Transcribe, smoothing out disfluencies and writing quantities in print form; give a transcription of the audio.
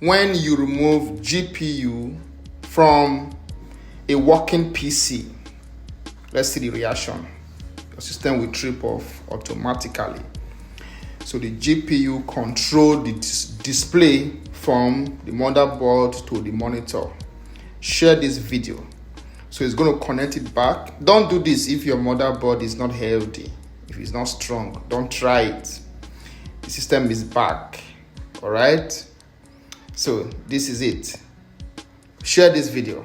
When you remove GPU from a working PC, let's see the reaction. Your system will trip off automatically. So the GPU controls the display from the motherboard to the monitor. Share this video. So it's going to connect it back. Don't do this if your motherboard is not healthy, if it's not strong. Don't try it. The system is back. All right. So this is it. Share this video.